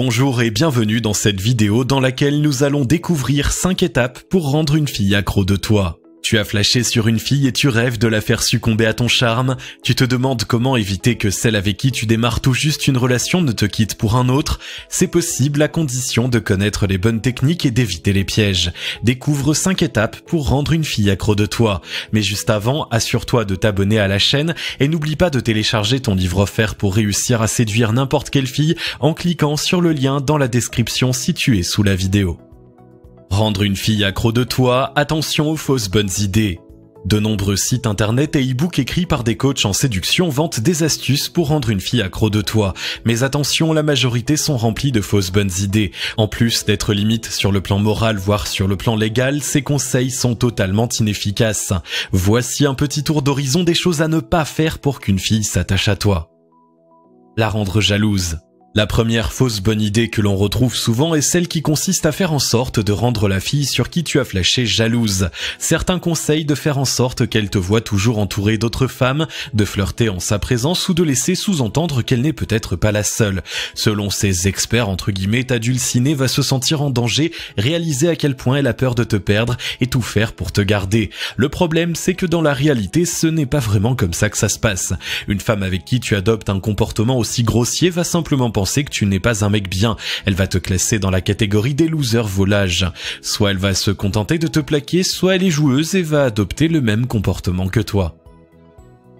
Bonjour et bienvenue dans cette vidéo dans laquelle nous allons découvrir 5 étapes pour rendre une fille accro de toi. Tu as flashé sur une fille et tu rêves de la faire succomber à ton charme. Tu te demandes comment éviter que celle avec qui tu démarres tout juste une relation ne te quitte pour un autre. C'est possible à condition de connaître les bonnes techniques et d'éviter les pièges. Découvre 5 étapes pour rendre une fille accro de toi. Mais juste avant, assure-toi de t'abonner à la chaîne et n'oublie pas de télécharger ton livre offert pour réussir à séduire n'importe quelle fille en cliquant sur le lien dans la description située sous la vidéo. Rendre une fille accro de toi, attention aux fausses bonnes idées. De nombreux sites internet et e-books écrits par des coachs en séduction vantent des astuces pour rendre une fille accro de toi. Mais attention, la majorité sont remplis de fausses bonnes idées. En plus d'être limite sur le plan moral, voire sur le plan légal, ces conseils sont totalement inefficaces. Voici un petit tour d'horizon des choses à ne pas faire pour qu'une fille s'attache à toi. La rendre jalouse. La première fausse bonne idée que l'on retrouve souvent est celle qui consiste à faire en sorte de rendre la fille sur qui tu as flashé jalouse. Certains conseillent de faire en sorte qu'elle te voie toujours entourée d'autres femmes, de flirter en sa présence ou de laisser sous-entendre qu'elle n'est peut-être pas la seule. Selon ces experts entre guillemets, ta dulcinée va se sentir en danger, réaliser à quel point elle a peur de te perdre et tout faire pour te garder. Le problème, c'est que dans la réalité, ce n'est pas vraiment comme ça que ça se passe. Une femme avec qui tu adoptes un comportement aussi grossier va simplement penser que tu n'es pas un mec bien. Elle va te classer dans la catégorie des losers volages. Soit elle va se contenter de te plaquer, soit elle est joueuse et va adopter le même comportement que toi.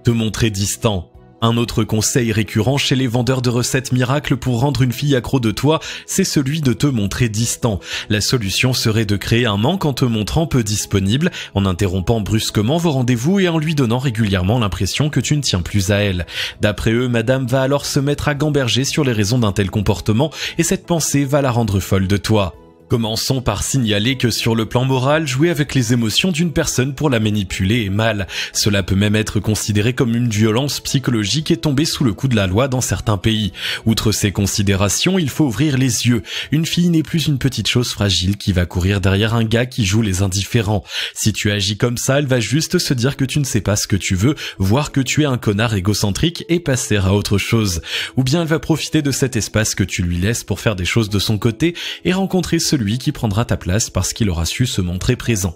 Te montrer distant. Un autre conseil récurrent chez les vendeurs de recettes miracles pour rendre une fille accro de toi, c'est celui de te montrer distant. La solution serait de créer un manque en te montrant peu disponible, en interrompant brusquement vos rendez-vous et en lui donnant régulièrement l'impression que tu ne tiens plus à elle. D'après eux, madame va alors se mettre à gamberger sur les raisons d'un tel comportement et cette pensée va la rendre folle de toi. Commençons par signaler que sur le plan moral, jouer avec les émotions d'une personne pour la manipuler est mal. Cela peut même être considéré comme une violence psychologique et tomber sous le coup de la loi dans certains pays. Outre ces considérations, il faut ouvrir les yeux. Une fille n'est plus une petite chose fragile qui va courir derrière un gars qui joue les indifférents. Si tu agis comme ça, elle va juste se dire que tu ne sais pas ce que tu veux, voir que tu es un connard égocentrique et passer à autre chose. Ou bien elle va profiter de cet espace que tu lui laisses pour faire des choses de son côté et rencontrer celui qui prendra ta place parce qu'il aura su se montrer présent.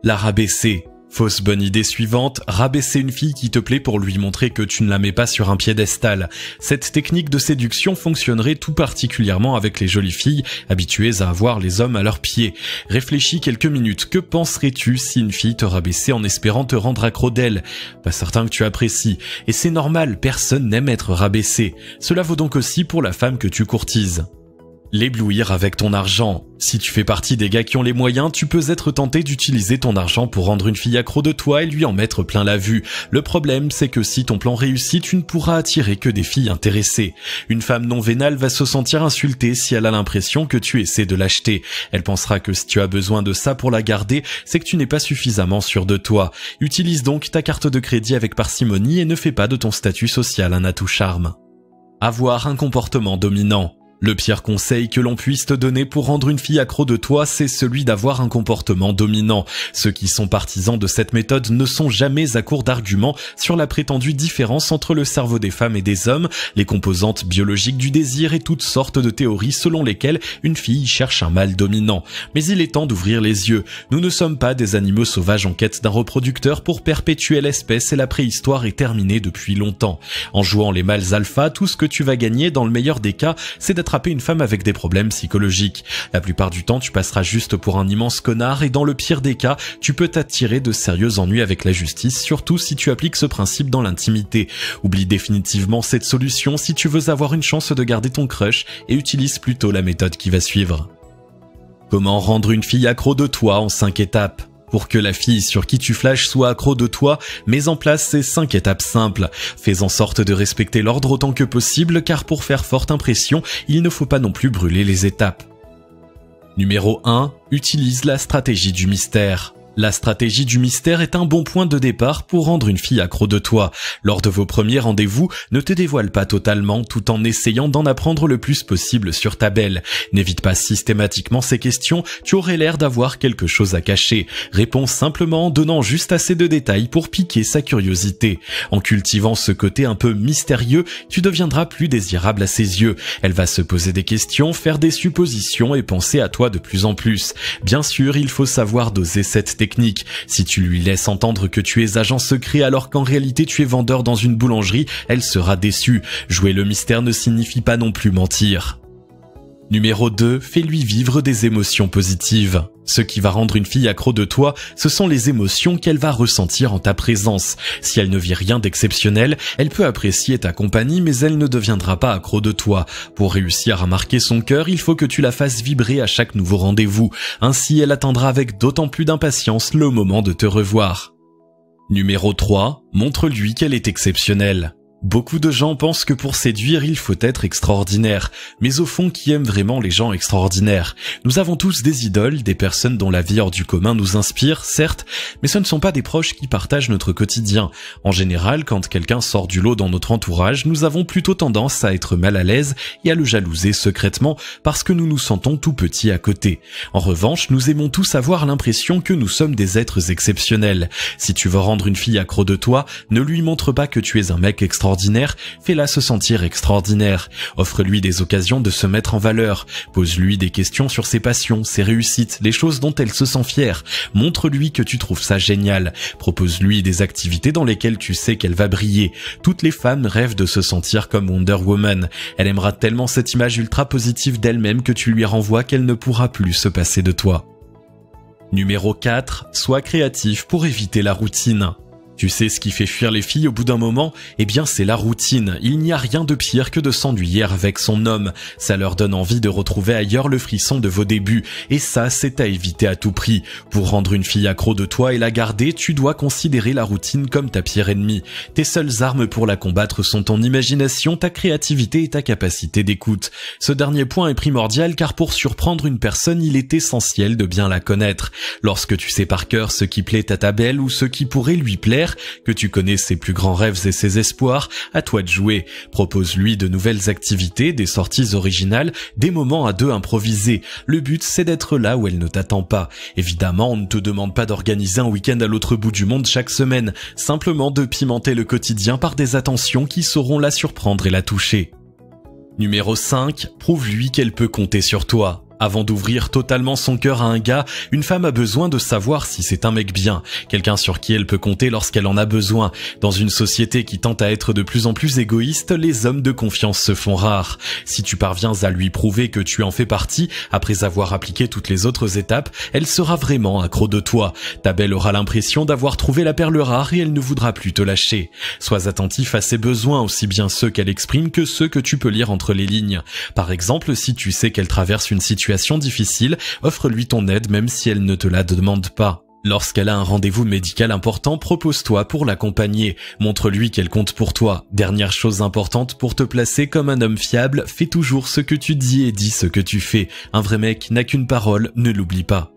La rabaisser. Fausse bonne idée suivante, rabaisser une fille qui te plaît pour lui montrer que tu ne la mets pas sur un piédestal. Cette technique de séduction fonctionnerait tout particulièrement avec les jolies filles habituées à avoir les hommes à leurs pieds. Réfléchis quelques minutes, que penserais-tu si une fille te rabaissait en espérant te rendre accro d'elle? Pas certain que tu apprécies. Et c'est normal, personne n'aime être rabaissé. Cela vaut donc aussi pour la femme que tu courtises. L'éblouir avec ton argent. Si tu fais partie des gars qui ont les moyens, tu peux être tenté d'utiliser ton argent pour rendre une fille accro de toi et lui en mettre plein la vue. Le problème, c'est que si ton plan réussit, tu ne pourras attirer que des filles intéressées. Une femme non vénale va se sentir insultée si elle a l'impression que tu essaies de l'acheter. Elle pensera que si tu as besoin de ça pour la garder, c'est que tu n'es pas suffisamment sûr de toi. Utilise donc ta carte de crédit avec parcimonie et ne fais pas de ton statut social un atout charme. Avoir un comportement dominant. Le pire conseil que l'on puisse te donner pour rendre une fille accro de toi, c'est celui d'avoir un comportement dominant. Ceux qui sont partisans de cette méthode ne sont jamais à court d'arguments sur la prétendue différence entre le cerveau des femmes et des hommes, les composantes biologiques du désir et toutes sortes de théories selon lesquelles une fille cherche un mâle dominant. Mais il est temps d'ouvrir les yeux. Nous ne sommes pas des animaux sauvages en quête d'un reproducteur pour perpétuer l'espèce et la préhistoire est terminée depuis longtemps. En jouant les mâles alpha, tout ce que tu vas gagner dans le meilleur des cas, c'est d'attraper une femme avec des problèmes psychologiques. La plupart du temps, tu passeras juste pour un immense connard et dans le pire des cas, tu peux t'attirer de sérieux ennuis avec la justice, surtout si tu appliques ce principe dans l'intimité. Oublie définitivement cette solution si tu veux avoir une chance de garder ton crush et utilise plutôt la méthode qui va suivre. Comment rendre une fille accro de toi en 5 étapes? Pour que la fille sur qui tu flashes soit accro de toi, mets en place ces 5 étapes simples. Fais en sorte de respecter l'ordre autant que possible car pour faire forte impression, il ne faut pas non plus brûler les étapes. Numéro 1. Utilise la stratégie du mystère. La stratégie du mystère est un bon point de départ pour rendre une fille accro de toi. Lors de vos premiers rendez-vous, ne te dévoile pas totalement tout en essayant d'en apprendre le plus possible sur ta belle. N'évite pas systématiquement ces questions, tu aurais l'air d'avoir quelque chose à cacher. Réponds simplement en donnant juste assez de détails pour piquer sa curiosité. En cultivant ce côté un peu mystérieux, tu deviendras plus désirable à ses yeux. Elle va se poser des questions, faire des suppositions et penser à toi de plus en plus. Bien sûr, il faut savoir doser cette technique. Si tu lui laisses entendre que tu es agent secret alors qu'en réalité tu es vendeur dans une boulangerie, elle sera déçue. Jouer le mystère ne signifie pas non plus mentir. Numéro 2, fais-lui vivre des émotions positives. Ce qui va rendre une fille accro de toi, ce sont les émotions qu'elle va ressentir en ta présence. Si elle ne vit rien d'exceptionnel, elle peut apprécier ta compagnie, mais elle ne deviendra pas accro de toi. Pour réussir à marquer son cœur, il faut que tu la fasses vibrer à chaque nouveau rendez-vous. Ainsi, elle attendra avec d'autant plus d'impatience le moment de te revoir. Numéro 3, montre-lui qu'elle est exceptionnelle. Beaucoup de gens pensent que pour séduire, il faut être extraordinaire. Mais au fond, qui aime vraiment les gens extraordinaires? Nous avons tous des idoles, des personnes dont la vie hors du commun nous inspire, certes, mais ce ne sont pas des proches qui partagent notre quotidien. En général, quand quelqu'un sort du lot dans notre entourage, nous avons plutôt tendance à être mal à l'aise et à le jalouser secrètement parce que nous nous sentons tout petits à côté. En revanche, nous aimons tous avoir l'impression que nous sommes des êtres exceptionnels. Si tu veux rendre une fille accro de toi, ne lui montre pas que tu es un mec extraordinaire, fais-la se sentir extraordinaire. Offre-lui des occasions de se mettre en valeur. Pose-lui des questions sur ses passions, ses réussites, les choses dont elle se sent fière. Montre-lui que tu trouves ça génial. Propose-lui des activités dans lesquelles tu sais qu'elle va briller. Toutes les femmes rêvent de se sentir comme Wonder Woman. Elle aimera tellement cette image ultra positive d'elle-même que tu lui renvoies qu'elle ne pourra plus se passer de toi. Numéro 4, sois créatif pour éviter la routine. Tu sais ce qui fait fuir les filles au bout d'un moment? Eh bien, c'est la routine. Il n'y a rien de pire que de s'ennuyer avec son homme. Ça leur donne envie de retrouver ailleurs le frisson de vos débuts. Et ça, c'est à éviter à tout prix. Pour rendre une fille accro de toi et la garder, tu dois considérer la routine comme ta pire ennemie. Tes seules armes pour la combattre sont ton imagination, ta créativité et ta capacité d'écoute. Ce dernier point est primordial car pour surprendre une personne, il est essentiel de bien la connaître. Lorsque tu sais par cœur ce qui plaît à ta belle ou ce qui pourrait lui plaire, que tu connais ses plus grands rêves et ses espoirs, à toi de jouer. Propose-lui de nouvelles activités, des sorties originales, des moments à deux improvisés. Le but, c'est d'être là où elle ne t'attend pas. Évidemment, on ne te demande pas d'organiser un week-end à l'autre bout du monde chaque semaine, simplement de pimenter le quotidien par des attentions qui sauront la surprendre et la toucher. Numéro 5, prouve-lui qu'elle peut compter sur toi. Avant d'ouvrir totalement son cœur à un gars, une femme a besoin de savoir si c'est un mec bien, quelqu'un sur qui elle peut compter lorsqu'elle en a besoin. Dans une société qui tend à être de plus en plus égoïste, les hommes de confiance se font rares. Si tu parviens à lui prouver que tu en fais partie, après avoir appliqué toutes les autres étapes, elle sera vraiment accro de toi. Ta belle aura l'impression d'avoir trouvé la perle rare et elle ne voudra plus te lâcher. Sois attentif à ses besoins, aussi bien ceux qu'elle exprime que ceux que tu peux lire entre les lignes. Par exemple, si tu sais qu'elle traverse une situation difficile, offre-lui ton aide même si elle ne te la demande pas. Lorsqu'elle a un rendez-vous médical important, propose-toi pour l'accompagner. Montre-lui qu'elle compte pour toi. Dernière chose importante pour te placer comme un homme fiable, fais toujours ce que tu dis et dis ce que tu fais. Un vrai mec n'a qu'une parole, ne l'oublie pas.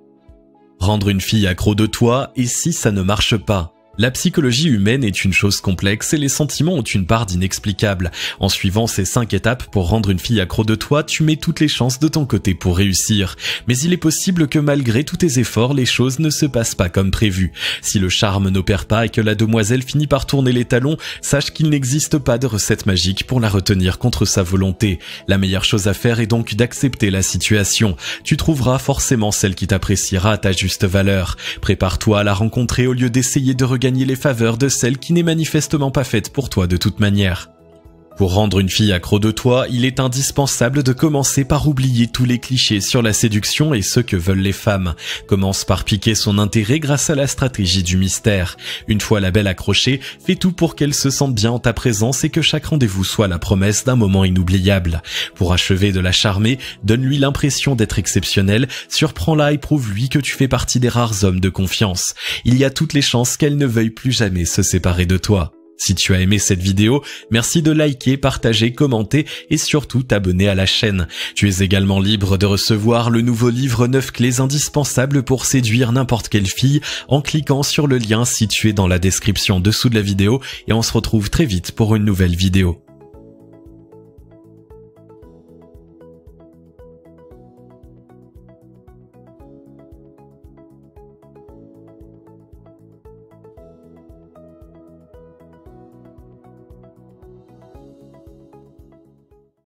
Rendre une fille accro de toi, et si ça ne marche pas? La psychologie humaine est une chose complexe et les sentiments ont une part d'inexplicable. En suivant ces 5 étapes pour rendre une fille accro de toi, tu mets toutes les chances de ton côté pour réussir. Mais il est possible que malgré tous tes efforts, les choses ne se passent pas comme prévu. Si le charme n'opère pas et que la demoiselle finit par tourner les talons, sache qu'il n'existe pas de recette magique pour la retenir contre sa volonté. La meilleure chose à faire est donc d'accepter la situation. Tu trouveras forcément celle qui t'appréciera à ta juste valeur. Prépare-toi à la rencontrer au lieu d'essayer de regagner les faveurs de celle qui n'est manifestement pas faite pour toi de toute manière. Pour rendre une fille accro de toi, il est indispensable de commencer par oublier tous les clichés sur la séduction et ce que veulent les femmes. Commence par piquer son intérêt grâce à la stratégie du mystère. Une fois la belle accrochée, fais tout pour qu'elle se sente bien en ta présence et que chaque rendez-vous soit la promesse d'un moment inoubliable. Pour achever de la charmer, donne-lui l'impression d'être exceptionnelle, surprends-la et prouve-lui que tu fais partie des rares hommes de confiance. Il y a toutes les chances qu'elle ne veuille plus jamais se séparer de toi. Si tu as aimé cette vidéo, merci de liker, partager, commenter et surtout t'abonner à la chaîne. Tu es également libre de recevoir le nouveau livre 9 clés indispensables pour séduire n'importe quelle fille en cliquant sur le lien situé dans la description dessous de la vidéo et on se retrouve très vite pour une nouvelle vidéo.